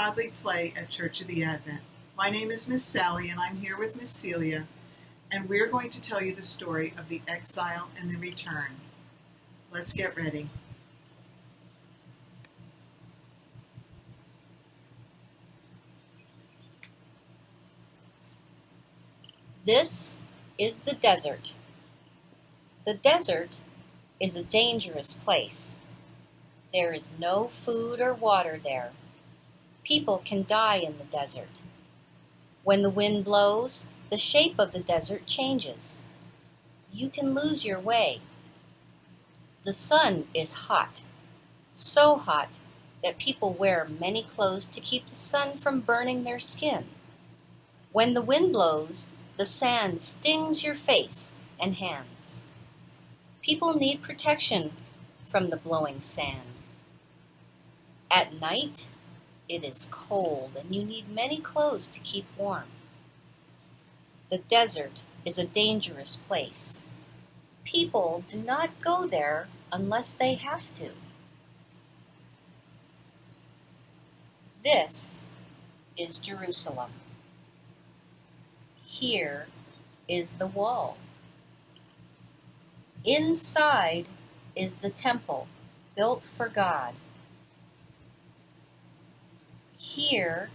proudly play at Church of the Advent. My name is Miss Sally, and I'm here with Miss Celia, and we're going to tell you the story of the Exile and the Return. Let's get ready. This is the desert. The desert is a dangerous place. There is no food or water there. People can die in the desert. When the wind blows, the shape of the desert changes. You can lose your way. The sun is hot, so hot that people wear many clothes to keep the sun from burning their skin. When the wind blows, the sand stings your face and hands. People need protection from the blowing sand. At night, it is cold and you need many clothes to keep warm. The desert is a dangerous place. People do not go there unless they have to. This is Jerusalem. Here is the wall. Inside is the temple built for God. Here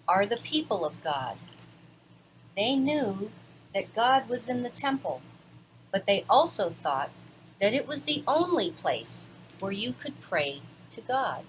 are the people of God. They knew that God was in the temple, but they also thought that it was the only place where you could pray to God.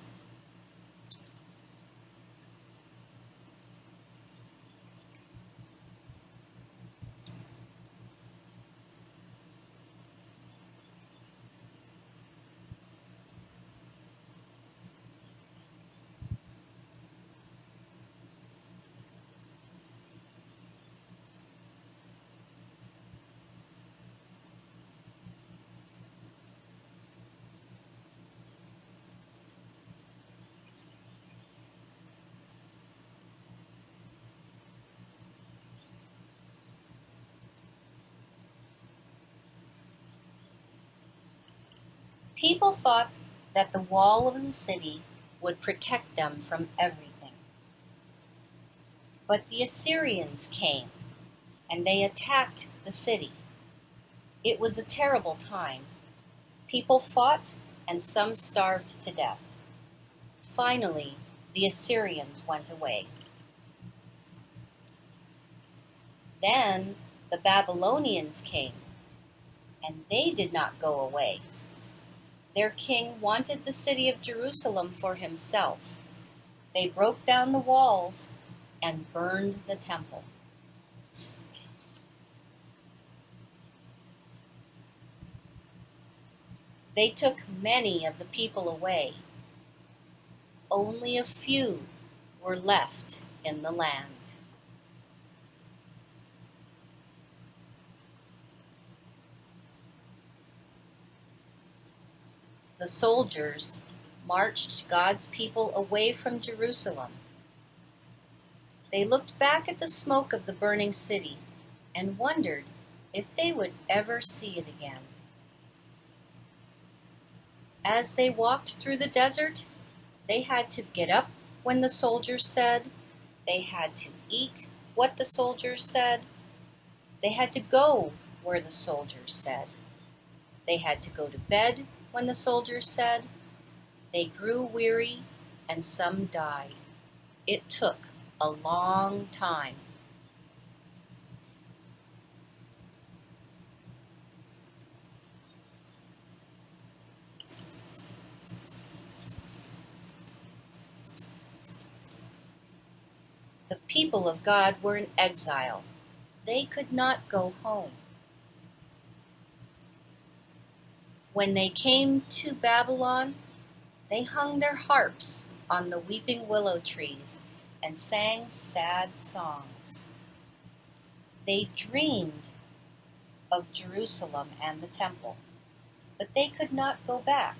People thought that the wall of the city would protect them from everything. But the Assyrians came, and they attacked the city. It was a terrible time. People fought, and some starved to death. Finally, the Assyrians went away. Then the Babylonians came, and they did not go away. Their king wanted the city of Jerusalem for himself. They broke down the walls and burned the temple. They took many of the people away. Only a few were left in the land. The soldiers marched God's people away from Jerusalem. They looked back at the smoke of the burning city and wondered if they would ever see it again. As they walked through the desert, they had to get up when the soldiers said. They had to eat what the soldiers said. They had to go where the soldiers said. They had to go to bed when the soldiers said. They grew weary and some died. It took a long time. The people of God were in exile. They could not go home. When they came to Babylon, they hung their harps on the weeping willow trees and sang sad songs. They dreamed of Jerusalem and the temple, but they could not go back.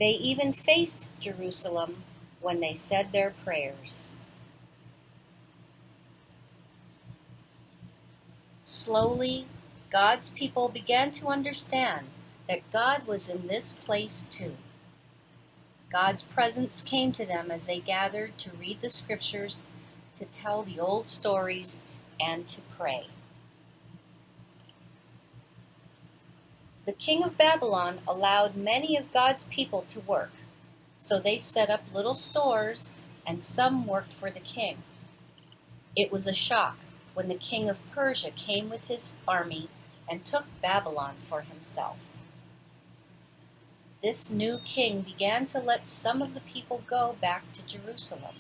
They even faced Jerusalem when they said their prayers. Slowly, God's people began to understand that God was in this place too. God's presence came to them as they gathered to read the scriptures, to tell the old stories, and to pray. The king of Babylon allowed many of God's people to work, so they set up little stores, and some worked for the king. It was a shock when the king of Persia came with his army and took Babylon for himself. This new king began to let some of the people go back to Jerusalem.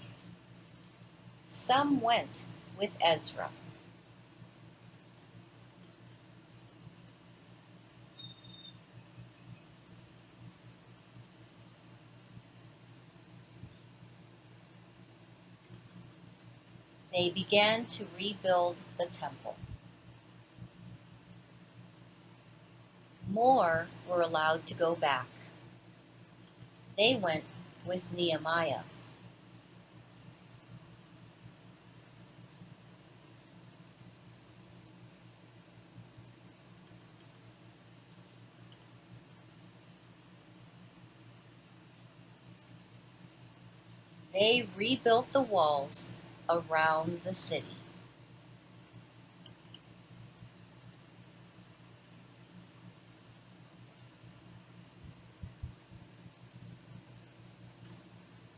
Some went with Ezra. They began to rebuild the temple. More were allowed to go back. They went with Nehemiah. They rebuilt the walls around the city.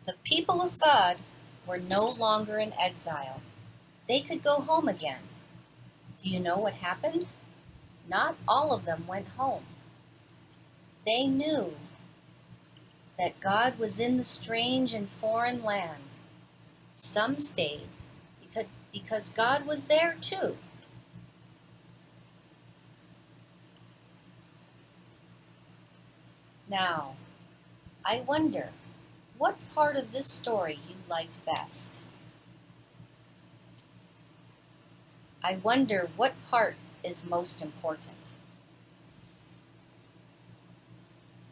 The people of God were no longer in exile. They could go home again. Do you know what happened? Not all of them went home. They knew that God was in the strange and foreign land. Some stayed because God was there too. Now, I wonder, what part of this story you liked best? I wonder what part is most important.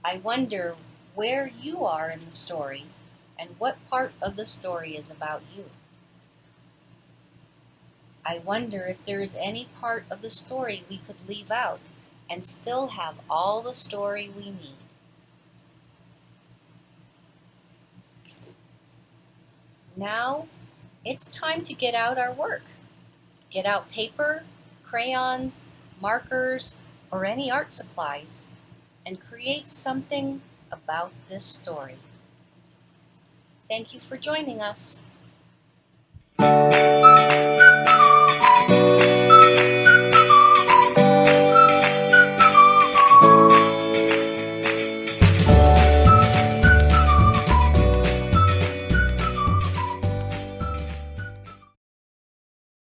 I wonder where you are in the story and what part of the story is about you. I wonder if there is any part of the story we could leave out and still have all the story we need. Now, it's time to get out our work. Get out paper, crayons, markers, or any art supplies, and create something about this story. Thank you for joining us.